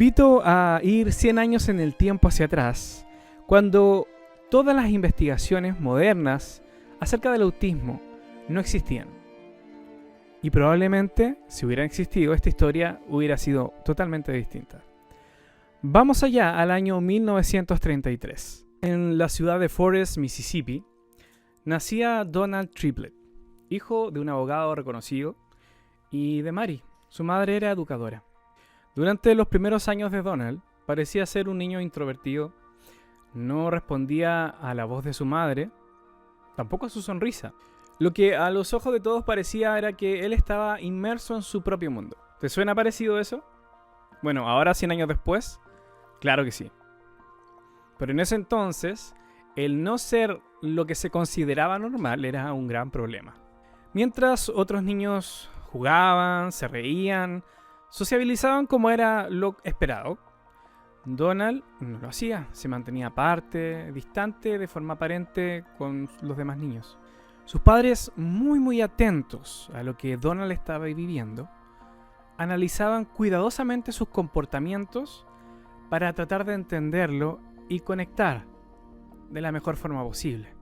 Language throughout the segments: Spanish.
Invito a ir 100 años en el tiempo hacia atrás, cuando todas las investigaciones modernas acerca del autismo no existían. Y probablemente, si hubieran existido, esta historia hubiera sido totalmente distinta. Vamos allá al año 1933. En la ciudad de Forest, Mississippi, nacía Donald Triplett, hijo de un abogado reconocido, y de Mary. Su madre era educadora. Durante los primeros años de Donald, parecía ser un niño introvertido. No respondía a la voz de su madre, tampoco a su sonrisa. Lo que a los ojos de todos parecía era que él estaba inmerso en su propio mundo. ¿Te suena parecido eso? Bueno, ahora 100 años después, claro que sí. Pero en ese entonces, el no ser lo que se consideraba normal era un gran problema. Mientras otros niños jugaban, se reían, sociabilizaban como era lo esperado, Donald no lo hacía. Se mantenía aparte, distante de forma aparente con los demás niños. Sus padres, muy atentos a lo que Donald estaba viviendo, analizaban cuidadosamente sus comportamientos para tratar de entenderlo y conectar de la mejor forma posible.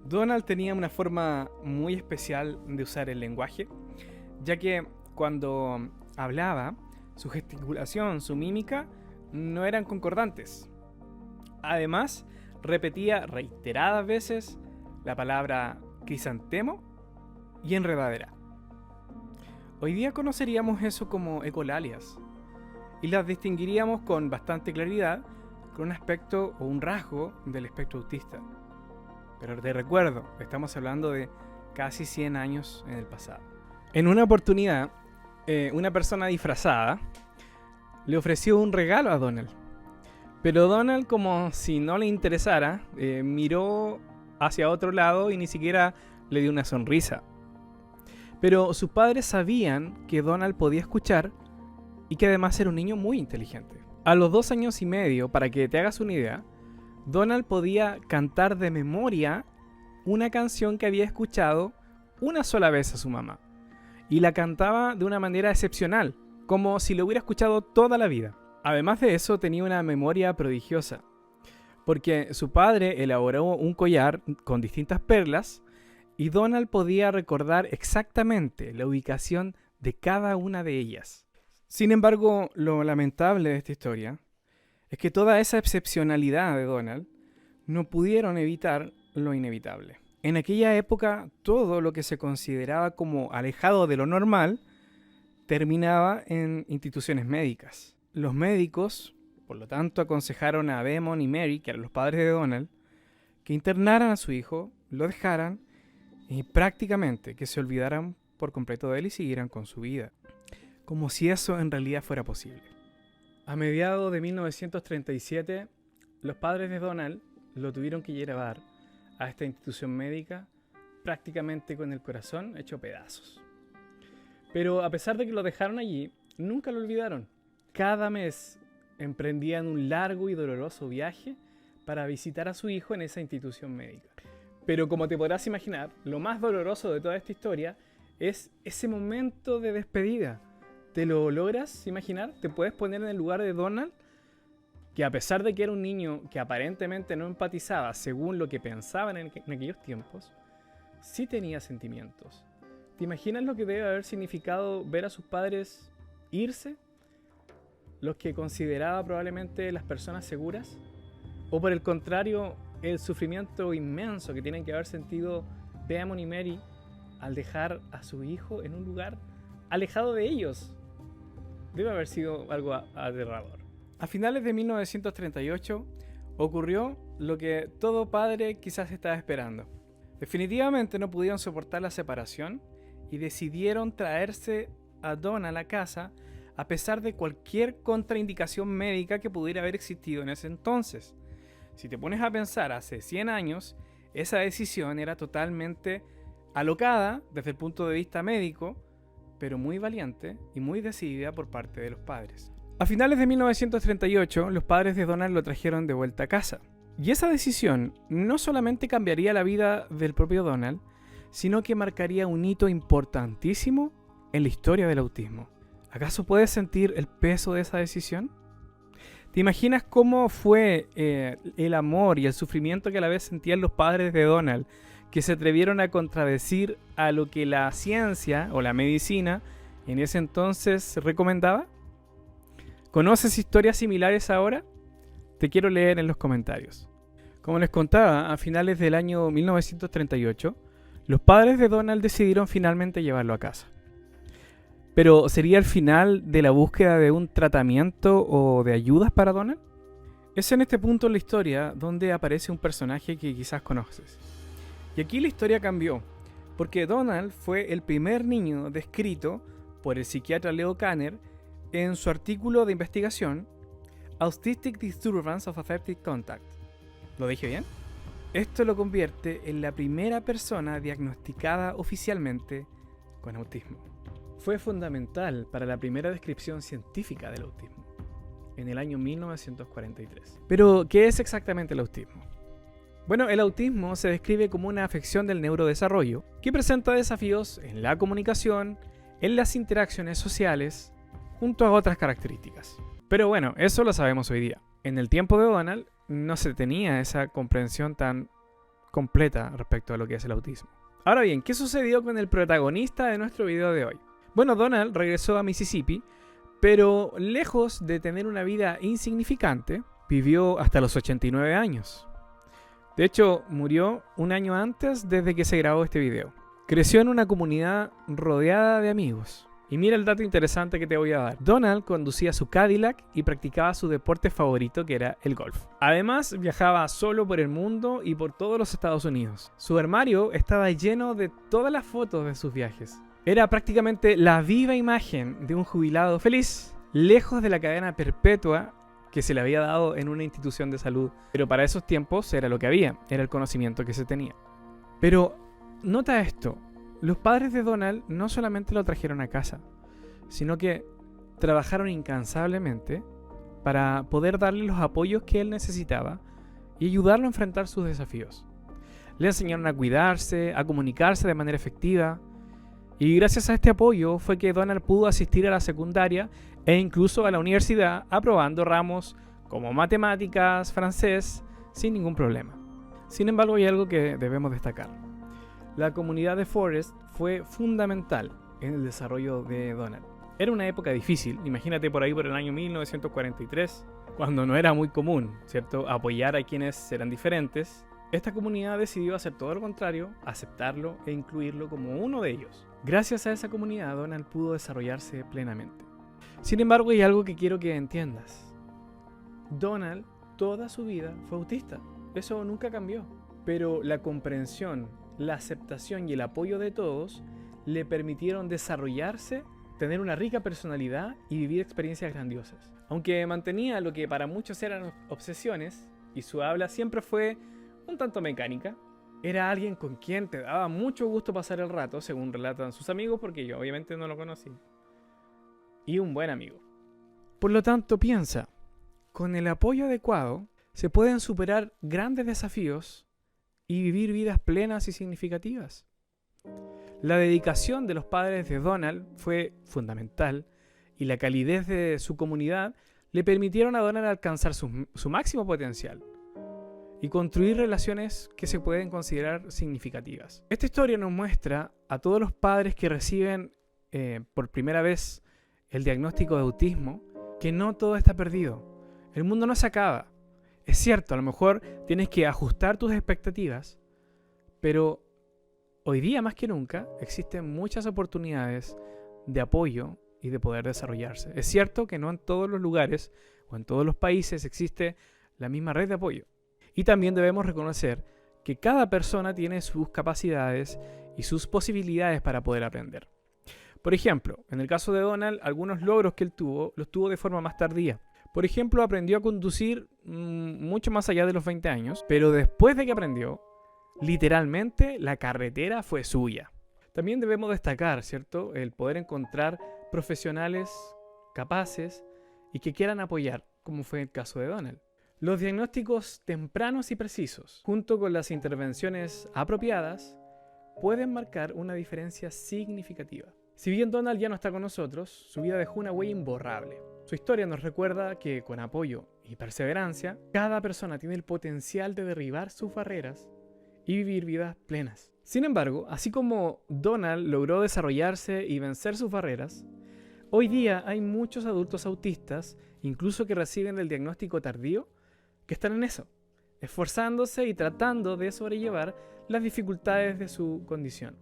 Donald tenía una forma muy especial de usar el lenguaje, ya que cuando hablaba, su gesticulación, su mímica, no eran concordantes. Además, repetía reiteradas veces la palabra crisantemo y enredadera. Hoy día conoceríamos eso como ecolalias y las distinguiríamos con bastante claridad con un aspecto o un rasgo del espectro autista. Pero te recuerdo, estamos hablando de casi 100 años en el pasado. En una oportunidad, una persona disfrazada le ofreció un regalo a Donald. Pero Donald, como si no le interesara, miró hacia otro lado y ni siquiera le dio una sonrisa. Pero sus padres sabían que Donald podía escuchar y que además era un niño muy inteligente. A los 2 años y medio, para que te hagas una idea, Donald podía cantar de memoria una canción que había escuchado una sola vez a su mamá. Y la cantaba de una manera excepcional, como si lo hubiera escuchado toda la vida. Además de eso, tenía una memoria prodigiosa, porque su padre elaboró un collar con distintas perlas y Donald podía recordar exactamente la ubicación de cada una de ellas. Sin embargo, lo lamentable de esta historia es que toda esa excepcionalidad de Donald no pudieron evitar lo inevitable. En aquella época, todo lo que se consideraba como alejado de lo normal terminaba en instituciones médicas. Los médicos, por lo tanto, aconsejaron a Damon y Mary, que eran los padres de Donald, que internaran a su hijo, lo dejaran y prácticamente que se olvidaran por completo de él y siguieran con su vida. Como si eso en realidad fuera posible. A mediados de 1937, los padres de Donald lo tuvieron que llevar a esta institución médica prácticamente con el corazón hecho pedazos. Pero a pesar de que lo dejaron allí, nunca lo olvidaron. Cada mes emprendían un largo y doloroso viaje para visitar a su hijo en esa institución médica. Pero como te podrás imaginar, lo más doloroso de toda esta historia es ese momento de despedida. ¿Te lo logras imaginar? ¿Te puedes poner en el lugar de Donald? Que a pesar de que era un niño que aparentemente no empatizaba según lo que pensaban en aquellos tiempos, sí tenía sentimientos. ¿Te imaginas lo que debe haber significado ver a sus padres irse? ¿Los que consideraba probablemente las personas seguras? ¿O por el contrario, el sufrimiento inmenso que tienen que haber sentido Damon y Mary al dejar a su hijo en un lugar alejado de ellos? Debe haber sido algo aterrador. A finales de 1938 ocurrió lo que todo padre quizás estaba esperando. Definitivamente no pudieron soportar la separación y decidieron traerse a Donald a la casa a pesar de cualquier contraindicación médica que pudiera haber existido en ese entonces. Si te pones a pensar, hace 100 años, esa decisión era totalmente alocada desde el punto de vista médico, pero muy valiente y muy decidida por parte de los padres. A finales de 1938, los padres de Donald lo trajeron de vuelta a casa. Y esa decisión no solamente cambiaría la vida del propio Donald, sino que marcaría un hito importantísimo en la historia del autismo. ¿Acaso puedes sentir el peso de esa decisión? ¿Te imaginas cómo fue el amor y el sufrimiento que a la vez sentían los padres de Donald, que se atrevieron a contradecir a lo que la ciencia o la medicina en ese entonces recomendaba? ¿Conoces historias similares ahora? Te quiero leer en los comentarios. Como les contaba, a finales del año 1938, los padres de Donald decidieron finalmente llevarlo a casa. Pero ¿sería el final de la búsqueda de un tratamiento o de ayudas para Donald? Es en este punto en la historia donde aparece un personaje que quizás conoces. Y aquí la historia cambió, porque Donald fue el primer niño descrito por el psiquiatra Leo Kanner en su artículo de investigación Autistic Disturbance of Affective Contact. ¿Lo dije bien? Esto lo convierte en la primera persona diagnosticada oficialmente con autismo. Fue fundamental para la primera descripción científica del autismo, en el año 1943. Pero, ¿qué es exactamente el autismo? Bueno, el autismo se describe como una afección del neurodesarrollo que presenta desafíos en la comunicación, en las interacciones sociales, junto a otras características. Pero bueno, eso lo sabemos hoy día. En el tiempo de Donald no se tenía esa comprensión tan completa respecto a lo que es el autismo. Ahora bien, ¿qué sucedió con el protagonista de nuestro video de hoy? Bueno, Donald regresó a Mississippi, pero lejos de tener una vida insignificante, vivió hasta los 89 años. De hecho, murió un año antes desde que se grabó este video. Creció en una comunidad rodeada de amigos. Y mira el dato interesante que te voy a dar. Donald conducía su Cadillac y practicaba su deporte favorito, que era el golf. Además, viajaba solo por el mundo y por todos los Estados Unidos. Su armario estaba lleno de todas las fotos de sus viajes. Era prácticamente la viva imagen de un jubilado feliz, lejos de la cadena perpetua que se le había dado en una institución de salud. Pero para esos tiempos era lo que había, era el conocimiento que se tenía. Pero nota esto, los padres de Donald no solamente lo trajeron a casa, sino que trabajaron incansablemente para poder darle los apoyos que él necesitaba y ayudarlo a enfrentar sus desafíos. Le enseñaron a cuidarse, a comunicarse de manera efectiva, y gracias a este apoyo fue que Donald pudo asistir a la secundaria e incluso a la universidad, aprobando ramos como matemáticas, francés, sin ningún problema. Sin embargo, hay algo que debemos destacar. La comunidad de Forest fue fundamental en el desarrollo de Donald. Era una época difícil, imagínate por ahí por el año 1943, cuando no era muy común, ¿cierto?, apoyar a quienes eran diferentes. Esta comunidad decidió hacer todo lo contrario, aceptarlo e incluirlo como uno de ellos. Gracias a esa comunidad, Donald pudo desarrollarse plenamente. Sin embargo, hay algo que quiero que entiendas. Donald, toda su vida, fue autista. Eso nunca cambió. Pero la comprensión, la aceptación y el apoyo de todos le permitieron desarrollarse, tener una rica personalidad y vivir experiencias grandiosas. Aunque mantenía lo que para muchos eran obsesiones, y su habla siempre fue un tanto mecánica, era alguien con quien te daba mucho gusto pasar el rato, según relatan sus amigos, porque yo obviamente no lo conocí. Y un buen amigo. Por lo tanto, piensa, con el apoyo adecuado se pueden superar grandes desafíos y vivir vidas plenas y significativas. La dedicación de los padres de Donald fue fundamental y la calidez de su comunidad le permitieron a Donald alcanzar su máximo potencial y construir relaciones que se pueden considerar significativas. Esta historia nos muestra a todos los padres que reciben por primera vez el diagnóstico de autismo que no todo está perdido. El mundo no se acaba. Es cierto, a lo mejor tienes que ajustar tus expectativas, pero hoy día más que nunca existen muchas oportunidades de apoyo y de poder desarrollarse. Es cierto que no en todos los lugares o en todos los países existe la misma red de apoyo. Y también debemos reconocer que cada persona tiene sus capacidades y sus posibilidades para poder aprender. Por ejemplo, en el caso de Donald, algunos logros que él tuvo, los tuvo de forma más tardía. Por ejemplo, aprendió a conducir mucho más allá de los 20 años, pero después de que aprendió, literalmente la carretera fue suya. También debemos destacar, ¿cierto?, el poder encontrar profesionales capaces y que quieran apoyar, como fue el caso de Donald. Los diagnósticos tempranos y precisos, junto con las intervenciones apropiadas, pueden marcar una diferencia significativa. Si bien Donald ya no está con nosotros, su vida dejó una huella imborrable. Su historia nos recuerda que con apoyo y perseverancia, cada persona tiene el potencial de derribar sus barreras y vivir vidas plenas. Sin embargo, así como Donald logró desarrollarse y vencer sus barreras, hoy día hay muchos adultos autistas, incluso que reciben el diagnóstico tardío, que están en eso, esforzándose y tratando de sobrellevar las dificultades de su condición.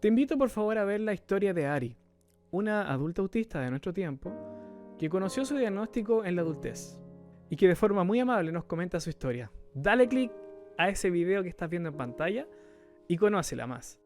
Te invito por favor a ver la historia de Ari, una adulta autista de nuestro tiempo, que conoció su diagnóstico en la adultez y que de forma muy amable nos comenta su historia. Dale click a ese video que estás viendo en pantalla y conócela más.